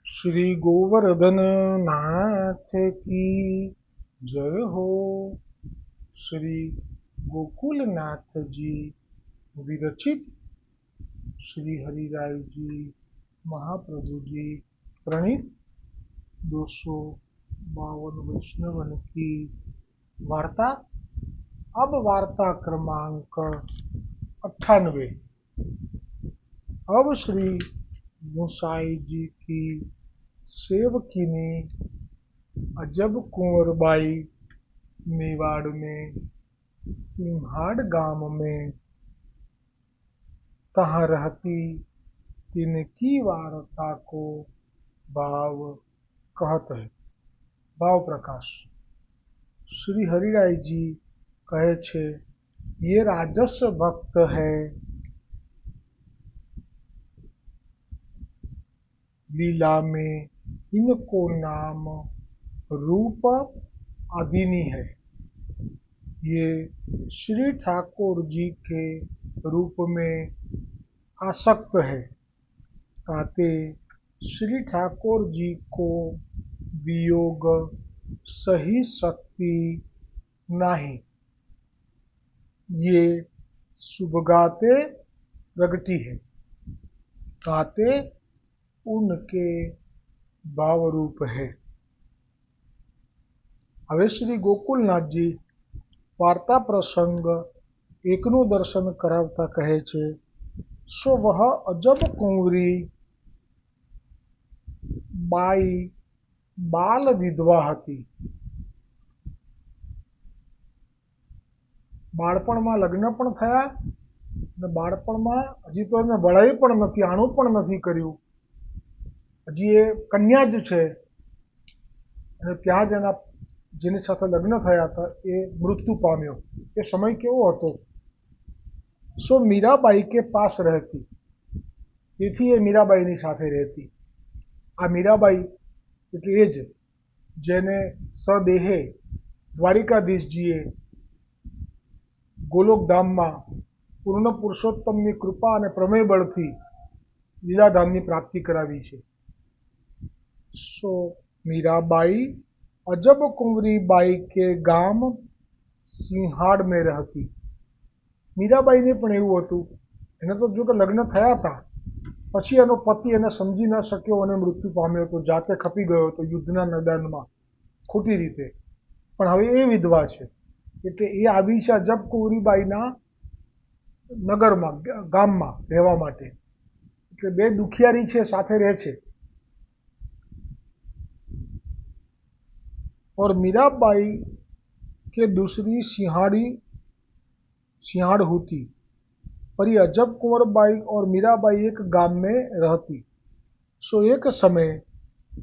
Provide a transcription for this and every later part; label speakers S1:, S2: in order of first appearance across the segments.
S1: श्री गोवर्धन नाथ की जय हो। श्री गोकुल नाथ जी विरचित श्री हरिराय जी महाप्रभु जी प्रणीत 252 वैष्णवन की वार्ता। अब वार्ता क्रमांक 98। अब श्री गोसाई जी की सेवकी ने अजब कुंवरबाई मेवाड़ में सिंहाड़ गांव में तहाँ रहती तिनकी वार्ता को भाव कहत है। भाव प्रकाश श्री हरिराय जी कहे छे, ये राजस भक्त है, लीला में इनको नाम रूप आदिनी है। ये श्री ठाकुर जी के रूप में आसक्त है। ताते श्री ठाकुर जी को वियोग सही शक्ति नहीं। ये शुभगाते प्रगति है, ताते उनके भाव रूप है। હવે શ્રી ગોકુલનાથજી વાર્તા પ્રસંગ એકનું દર્શન કરાવતા કહે છે, સો વહ અજબ કુંવરી બાઈ બાલ વિધવા હતી। બાળપણમાં લગ્ન પણ થયા અને બાળપણમાં હજી તો એને વળાઈ પણ નથી, આણું પણ નથી કર્યું, હજી એ કન્યા જ છે અને ત્યાં જ એના જેની સાથે લગ્ન થયા હતા એ મૃત્યુ પામ્યો। એ સમય કેવો હતો? સો મીરાબાઈ કે પાસ રહેતી, તેથી એ મીરાબાઈની સાથે રહેતી। આ મીરાબાઈ એટલે એ જ જેને સદેહે દ્વારિકાધીશજીએ ગોલોકધામમાં પૂર્ણ પુરુષોત્તમની કૃપા અને પ્રમેય બળથી લીલાધામની પ્રાપ્તિ કરાવી છે। સો मीराबाई अजब कुंवरी बाई के गाम सिंहाड़ में रहती। मीराबाई ने पण एवुं हतुं, एने तो जो के लग्न थया था पछी एनो पति एने समजी न शक्यो अने मृत्यु पाम्यो तो जाते खपी गयो तो युद्धना मैदाનમાં खोटी रीते। पण हवे ए विधवा छे એટલે એ આવી છે અજબ કુંવરીબાઈના નગરમાં, ગામમાં રહેવા માટે। એટલે બે દુખિયારી છે સાથે રહે છે। और मीराबाई के दूसरी सिंहाड़ होती, पर ये अजब कुंवरबाई और मीराबाई एक गाम में रहती। सो एक समय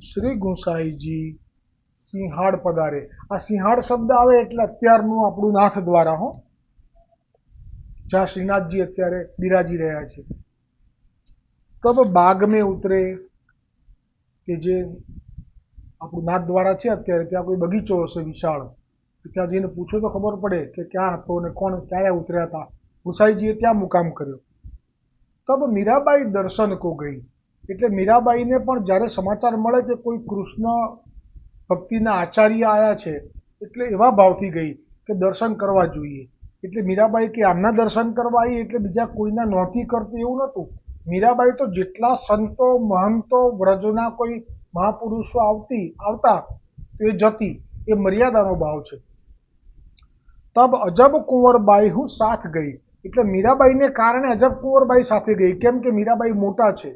S1: श्री गोसाई जी सिंहाड़ पधारे। आ सिंहाड़ शब्द आवे एटले अत्यारनुं आपणुं नाथ द्वारा हो, जहाँ श्रीनाथ जी अत्यारे बिराजी रह्या छे। तब बाग में उतरे के जे આપણું નાથ દ્વારા છે અત્યારે ત્યાં કોઈ બગીચો હશે વિશાળ, ત્યાં જઈને પૂછો તો ખબર પડે કે ક્યાં હતો અને કોણ ક્યારે ઉતર્યા હતા। ગુસાઈજીએ ત્યાં મુકામ કર્યો। તબ મીરાબાઈ દર્શન કો ગઈ, એટલે મીરાબાઈને પણ જ્યારે સમાચાર મળે કે કોઈ કૃષ્ણ ભક્તિના આચાર્ય આયા છે એટલે એવા ભાવથી ગઈ કે દર્શન કરવા જોઈએ। એટલે મીરાબાઈ કે આમના દર્શન કરવા આવી એટલે બીજા કોઈના નહોતી કરતી એવું નહોતું। મીરાબાઈ તો જેટલા સંતો મહંતો વ્રજના કોઈ महापुरुषो आवता तो जती, ये मर्यादानो भाव छे। तब अजब कुंवरबाई हूँ साथ गई, એટલે મીરાબાઈ ને કારણે અજબ કુંવરબાઈ સાથે ગઈ। કેમ કે મીરાબાઈ મોટા છે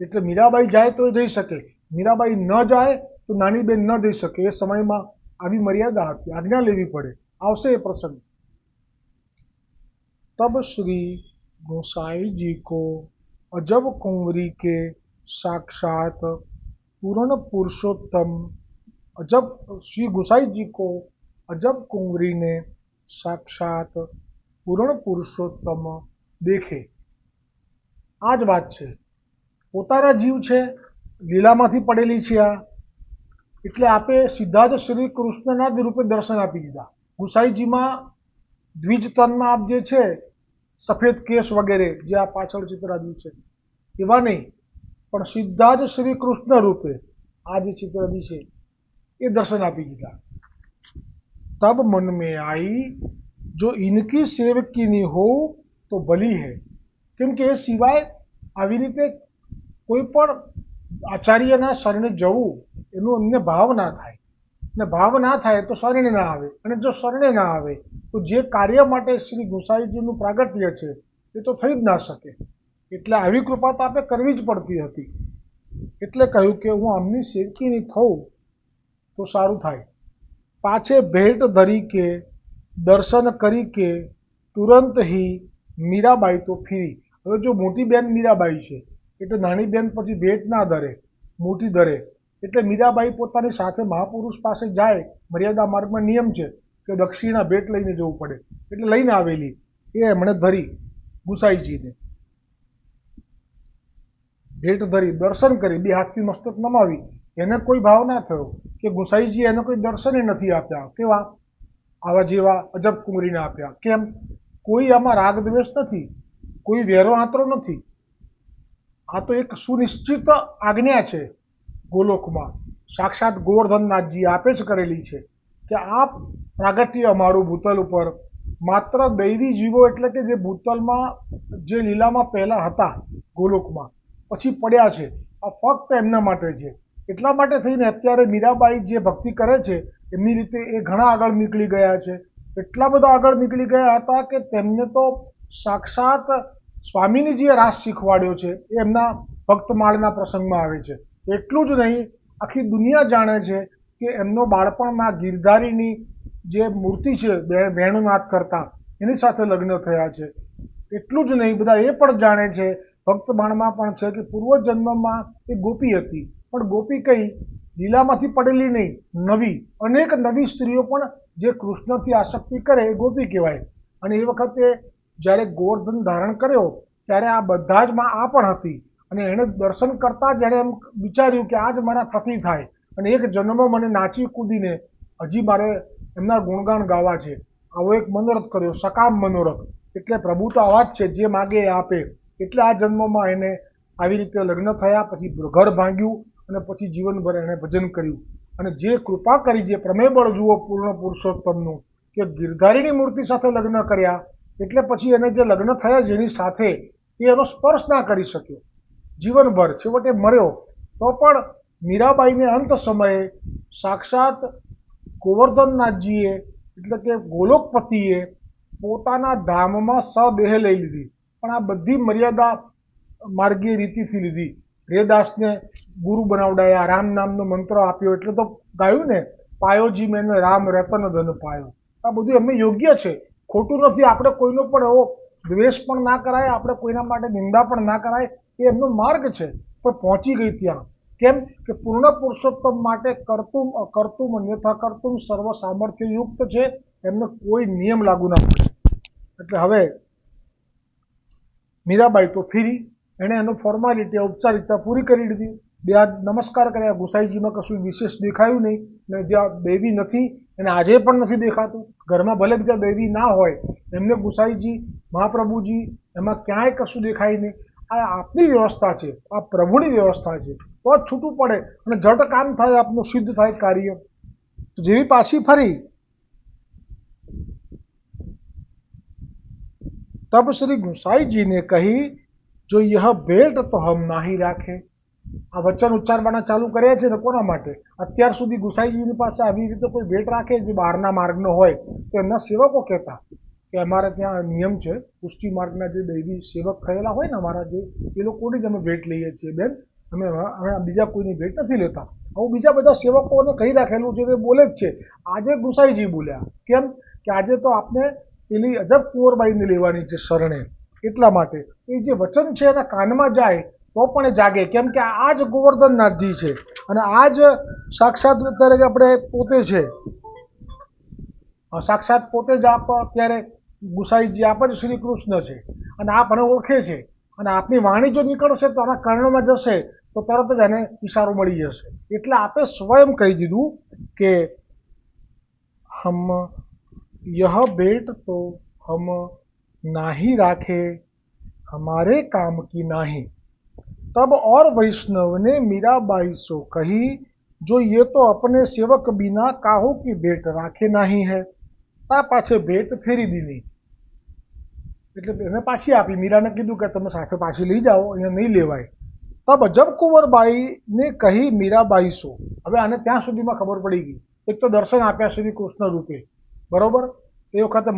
S1: એટલે મીરાબાઈ જાય તો જઈ શકે, મીરાબાઈ ન જાય તો નાની બેન ન જઈ શકે। એ સમયમાં આવી મર્યાદા હતી, આજ્ઞા લેવી પડે। આવશે એ પ્રસંગ। तब श्री गोसाई जी को अजब कुंवरी के साक्षात पूर्ण पुरुषोत्तम अजब श्री गोसाई जी को अजब कुंवरी ने साक्षात पूर्ण पुरुषोत्तम देखे। आज बात छे, पोताना जीव छे, लीलामांथी पड़ेली छे आ, એટલે આપે સીધા જ શ્રી કૃષ્ણના જ રૂપે દર્શન આપી દીધા। ગુસાઈજીમાં દ્વિજ તનમાં આપ જે છે સફેદ કેસ વગેરે જે આ પાછળ ચિત્રાવ્યું છે એવા નહીં, પણ સીધા જ શ્રી કૃષ્ણ રૂપે આ જે ચિત્રદી છે એ દર્શન આપી દીધા। तब मन में आई जो इनकी सेवकीनी हो तो भली है, કેમ કે એ સિવાય આવી રીતે કોઈ પણ આચાર્યના શરણે જવું એનો અમને ભાવ ના થાય, અને ભાવ ના થાય તો શરણે ના આવે, અને જો શરણે ના આવે તો જે કાર્ય માટે શ્રી ગુસાઈજીનું પ્રાગટ્ય છે એ તો થઈ જ ના શકે। એટલે આવી કૃપા તો આપણે કરવી જ પડતી હતી। એટલે કહ્યું કે હું આમની સેવકીની થઉં તો સારું થાય। પાછે ભેટ ધરી કે દર્શન કરી કે તુરંત ही મીરાબાઈ તો ફીરી। હવે જો મોટી બેન મીરાબાઈ છે એટલે નાની બેન પછી ભેટ ના ધરે, મોટી ધરે, એટલે મીરાબાઈ પોતાની સાથે મહાપુરુષ પાસે જાય, મર્યાદા માર્ગમાં નિયમ છે કે દક્ષિણા ભેટ લઈને જવું પડે, એટલે લઈને આવેલી એ એમણે ધરી ગુસાઈજીને, ભેટ ધરી, દર્શન કરી, બે હાથથી મસ્તક નમાવી। એને કોઈ ભાવ ના થયો કે ગુસાઈજી એને કોઈ દર્શને નથી આપ્યા, કેવા આવા જેવા અજબ કુંવરીને આપ્યા। કેમ? કોઈ આમાં રાગ દ્વેષ નથી, કોઈ વેરો આંતરો નથી, આ તો એક સુનિશ્ચિત આજ્ઞા છે ગોલોકમાં, સાક્ષાત ગોવર્ધનનાથજી આપે જ કરેલી છે કે આ પ્રાગટ્ય અમારું ભૂતલ ઉપર માત્ર દૈવી જીવો એટલે કે જે ભૂતલમાં જે લીલામાં પહેલા હતા ગોલોકમાં પછી પડ્યા છે, આ ફક્ત એમના માટે છે। એટલા માટે થઈને અત્યારે મીરાબાઈ જે ભક્તિ કરે છે એમની રીતે એ ઘણા આગળ નીકળી ગયા છે। એટલા બધા આગળ નીકળી ગયા હતા કે તેમને તો સાક્ષાત સ્વામીજીએ રાસ શીખવાડ્યો છે એ એમના ભક્તમાળના પ્રસંગમાં આવે છે। એટલું જ નહીં, આખી દુનિયા જાણે છે કે એમનો બાળપણમાં ગિરધારીની જે મૂર્તિ છે વેણુનાથ કરતા એની સાથે લગ્ન થયા છે। એટલું જ નહીં, બધા એ પણ જાણે છે, ભક્તમાળમાં પણ છે કે પૂર્વજન્મમાં એ ગોપી હતી, પણ ગોપી કઈ લીલામાંથી પડેલી નહીં, નવી, અનેક નવી સ્ત્રીઓ પણ જે કૃષ્ણથી આસક્તિ કરે એ ગોપી કહેવાય। અને એ વખતે જ્યારે ગોવર્ધન ધારણ કર્યો ત્યારે આ બધા જ માં આ પણ હતી, અને એણે દર્શન કરતા જ એણે એમ વિચાર્યું કે આજ મારા પતિ થાય અને એક જન્મ મને નાચી કૂદીને હજી મારે એમના ગુણગાન ગાવા છે, આવો એક મનોરથ કર્યો, સકામ મનોરથ। એટલે પ્રભુ તો આવા જ છે, જે માગે એ આપે। એટલે આ જન્મમાં એને આવી રીતે લગ્ન થયા, પછી ઘર ભાંગ્યું અને પછી જીવનભર એણે ભજન કર્યું। અને જે કૃપા કરી, જે પ્રમેય બળ જુઓ પૂર્ણ પુરુષોત્તમનું, કે ગિરધારીની મૂર્તિ સાથે લગ્ન કર્યા, એટલે પછી એને જે લગ્ન થયા જેની સાથે એ એનો સ્પર્શ ના કરી શક્યો જીવનભર, છેવટે મર્યો, તો પણ મીરાબાઈને અંત સમયે સાક્ષાત ગોવર્ધનનાથજીએ એટલે કે ગોલોકપતિએ પોતાના ધામમાં સદેહ લઈ લીધી, પણ આ બધી મર્યાદા માર્ગીય રીતિથી લીધી। રેદાસને ગુરુ બનાવડાયા, રામ નામનો મંત્ર આપ્યો, એટલે તો ગાયું ને, પાયોજી મેં રામ રતન ધન પાયો। આ બધું એમને યોગ્ય છે, ખોટું નથી। આપણે કોઈનો પણ એવો દ્વેષ પણ ના કરાય, આપણે કોઈના માટે નિંદા પણ ના કરાય, એ એમનો માર્ગ છે, પણ પહોંચી ગઈ ત્યાં। કેમ કે પૂર્ણ પુરુષોત્તમ માટે કરતુમ અકર્તુમ અન્યથા કરતુમ સર્વ સામર્થ્ય યુક્ત છે, એમને કોઈ નિયમ લાગુ ના પડે। એટલે હવે મીરાબાઈ તો ફીરી, એણે એનો ફોર્માલિટી ઔપચારિકતા પૂરી કરી દીધી। બે હાથ નમસ્કાર કર્યા, ગુસાઈજીમાં કશું વિશેષ દેખાયું નહીં, ને જ્યાં દૈવી નથી એને આજે પણ નથી દેખાતું, ઘરમાં ભલે બીજા દૈવી ના હોય, એમને ગુસાઈજી મહાપ્રભુજી એમાં ક્યાંય કશું દેખાય નહીં। આ આપની વ્યવસ્થા છે, આ પ્રભુની વ્યવસ્થા છે, તો જ છૂટું પડે અને જટ કામ થાય, આપનું સિદ્ધ થાય કાર્ય। તો જેવી પાછી ફરી तब श्री गुसाई जी ने कही जो यह भेंट तो हम नाही राखे। આ વચન ઉચ્ચારવાના ચાલુ કર્યા છે ને કોના માટે? અત્યાર સુધી ગુસાઈજીની પાસે આવી રીતે કોઈ ભેટ રાખે જે બહારના માર્ગનો હોય તો એમના સેવકો કહેતા કે અમારે ત્યાં નિયમ છે, પુષ્ટિ માર્ગના જે દૈવી સેવક થયેલા હોય ને અમારા, જે એ લોકોની જ અમે ભેટ લઈએ છીએ બેન, અમે બીજા કોઈની ભેટ નથી લેતા। આવું બીજા બધા સેવકોને કહી રાખેલું છે, તે બોલે જ છે। આજે ગુસાઈજી બોલ્યા, કેમ કે આજે તો આપને પેલી અજબ કુંવરબાઈને લેવાની છે શરણે, એટલા માટે એ જે વચન છે એના કાનમાં જાય તો પણ એ જાગે। કેમ કે આ જ ગોવર્ધનનાથજી છે અને આ જ સાક્ષાત અત્યારે આપણે પોતે છે, સાક્ષાત પોતે જ આપ અત્યારે ગુસાઈજી આપ જ શ્રી કૃષ્ણ છે, અને આપ એને ઓળખે છે, અને આપની વાણી જો નીકળશે તો આના કર્ણમાં જશે તો તરત જ એને ઈશારો મળી જશે। એટલે આપે સ્વયં કહી દીધું કે હમ यह भेंट तो हम नाही राखे, हमारे काम की नाही। तब और वैष्णव ने मीराबाई सो कही, जो ये तो अपने सेवक बिना काहू की भेट राखे नहीं है। ता पाछे भेट फेरी दीनी, એટલે એને પાછી આપી। મીરાને કીધું કે તમે સાથે પાછી લઈ જાઓ, અહીંયા નહીં લેવાય। તબ અજબ કુંવરબાઈને કહી મીરાબાઈ સો, હવે આને ત્યાં સુધીમાં ખબર પડી ગઈ। એક તો દર્શન આપ્યા શ્રી કૃષ્ણ રૂપે, બરોબર, એ વખતે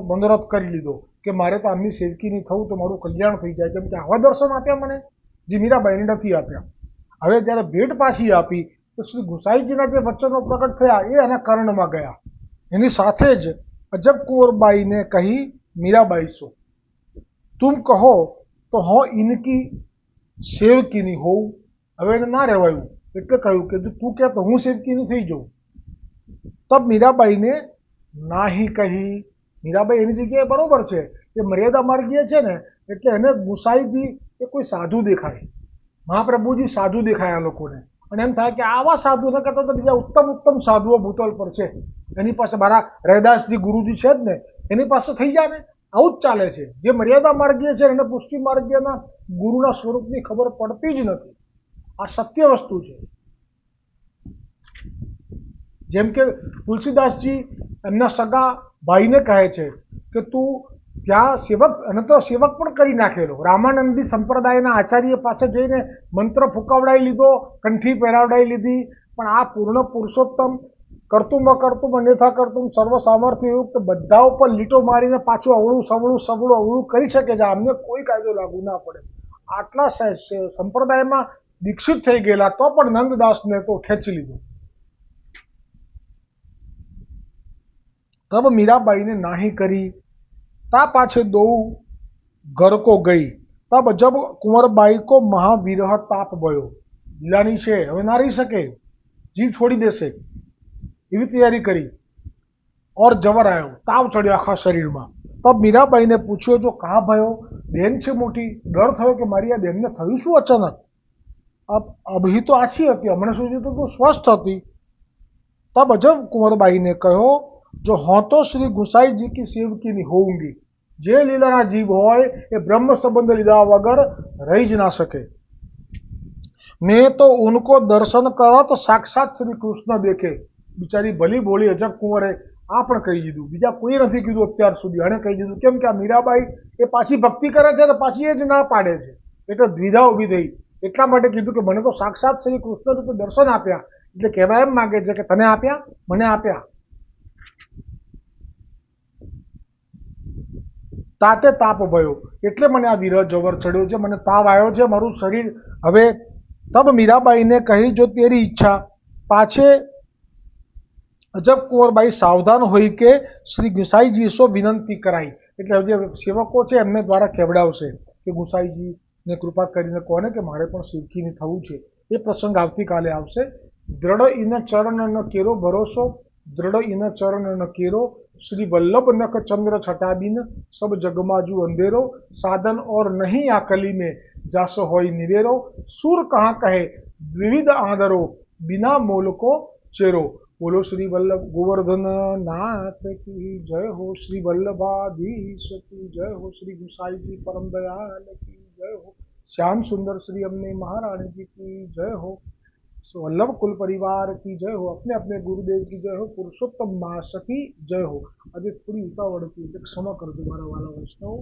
S1: મનોરથ કરી લીધો કે મારે તો આમની સેવકીની થવું તો મારું કલ્યાણ થઈ જાય, કેમ કે આવા દર્શન આપ્યા મને, જે મીરાબાઈને નથી આપ્યા। હવે જ્યારે ભેટ પાછી આપી તો શ્રી ગુસાઈજીના જે વચનો પ્રગટ થયા એ એના કર્ણમાં ગયા। એની સાથે જ અજબ કુંવરબાઈને કહી મીરાબાઈ સો, तुम कहो तो हो इनकी सेवकीनी होऊं। હવે એને ના રહેવાયું એટલે કહ્યું કે જો તું કહે તો હું સેવકીની થઈ જાઉં। તબ મીરાબાઈને નાહી કહી, મીરાબાઈ એની જગ્યાએ બરોબર છે કે મર્યાદા માર્ગીય છે ને, એટલે એને ગુસાઈજી એ કોઈ સાધુ દેખાય, મહાપ્રભુજી સાધુ દેખાયા લોકોને, અને એમ થાય કે આવા સાધુ ન કરતા તો બીજા ઉત્તમ ઉત્તમ સાધુઓ ભૂતલ પર છે, એની પાસે મારા રૈદાસજી ગુરુજી છે જ ને, એની પાસે થઈ જાય ને। આવું જ ચાલે છે, જે મર્યાદા માર્ગીય છે એને પુષ્ટિ માર્ગીયના ગુરુના સ્વરૂપની ખબર પડતી જ નથી। આ સત્ય વસ્તુ છે। જેમ કે તુલસીદાસજી એમના સગા ભાઈને કહે છે કે તું ત્યાં સેવક, અને તો સેવક પણ કરી નાખેલો, રામાનંદી સંપ્રદાયના આચાર્ય પાસે જઈને મંત્ર ફૂંકાવડાવી લીધો, કંઠી પહેરાવડાવી લીધી, પણ આ પૂર્ણ પુરુષોત્તમ કરતું અકર્તુમ અન્યથા કરતું સર્વ સામર્થ્યયુક્ત બધા ઉપર લીટો મારીને પાછું અવળું સવળું અવળું કરી શકે છે, આમને કોઈ કાયદો લાગુ ના પડે। આટલા સંપ્રદાયમાં દીક્ષિત થઈ ગયેલા તો પણ નંદદાસને તો ખેંચી લીધો। तब मीराबाई ने नाही करी, ता पाछे दो घर को गई। तब जब कुंवरबाई को महाविरह ताप भयो, લીલાની છે હવે ના રહી શકે, જીવ છોડી દેશે એવી તૈયારી કરી। और जवर आयो, ताव चढ़्यो आखा शरीરમાં। तब मीराबाई ने पूछ्यो, जो कहा भयो, बेन छे मोटी, डर थयो कि मारी आ बेनने थयुं शुं अचानक? अब अभी तो आछी हती, हमणे सुधी तो स्वस्थ हती। तब अजब कुंवरबाई ने कहो, जो हों तो श्री गुसाई जी की सेवकीनी होऊंगी। जे लीलाना जीव होय ए ब्रह्म संबंध लीधा वगर रही ज ना सके। मैं तो उनको दर्शन करो तो साक्षात श्री कृष्ण देखे। बिचारी भली बोली अजब कुंवरे आ पण कही दीधुं, बीजा कोई नहीं कीधुं अत्यार सुधी, एणे कही दीधुं। केम के आ मीराबाई ए पाછી भक्ति करे छे, पाછી ए ज ना पाडे छे, એટલે દ્વિધા ઊભી થઈ। એટલા માટે કીધું કે મને તો સાક્ષાત શ્રી કૃષ્ણ રૂપે દર્શન આપ્યા, એટલે કહેવા એમ માંગે છે કે તને આપ્યા, મને આપ્યા। તાતે તાપ ભયો, એટલે મને આ વિરહ જવર ચડ્યો છે, મને તાવ આવ્યો છે, મારું શરીર હવે। તબ મીરાબાઈને કહી, જો તેરી ઈચ્છા। પાછે અજબ કુંવરબાઈ સાવધાન હોઈ કે શ્રી ગુસાઈજી સો વિનંતી કરાઈ, એટલે જે સેવકો છે એમને દ્વારા કેવડાવશે કે ગુસાઈજીને કૃપા કરીને કોને કે મારે પણ સેવકીને થવું છે। એ પ્રસંગ આવતીકાલે આવશે। દ્રઢ ઇન ચરણ ન કેરો ભરોસો, દ્રઢ ઇન ચરણ ન કેરો, श्री वल्लभ नख चंद्र छटाबीन, सब जगमाजू अंधेरो, साधन और नहीं आकली में जासो होई निवेरो, सूर कहाँ कहे विविध आदरो, बिना मोल को चेरो। बोलो श्री वल्लभ गोवर्धन नाथ की जय हो, श्री वल्लभाधीश की जय हो, श्री गुसाई जी परम दयाल की जय हो, श्याम सुंदर श्री अम्मे महारानी जी की जय हो, वल्लभ कुल परिवार की जय हो, अपने अपने गुरुदेव की जय हो, पुरुषोत्तम मास की जय हो। अभी थोड़ी उतावड़ की क्षमा कर दो मारा वाला वैष्णव।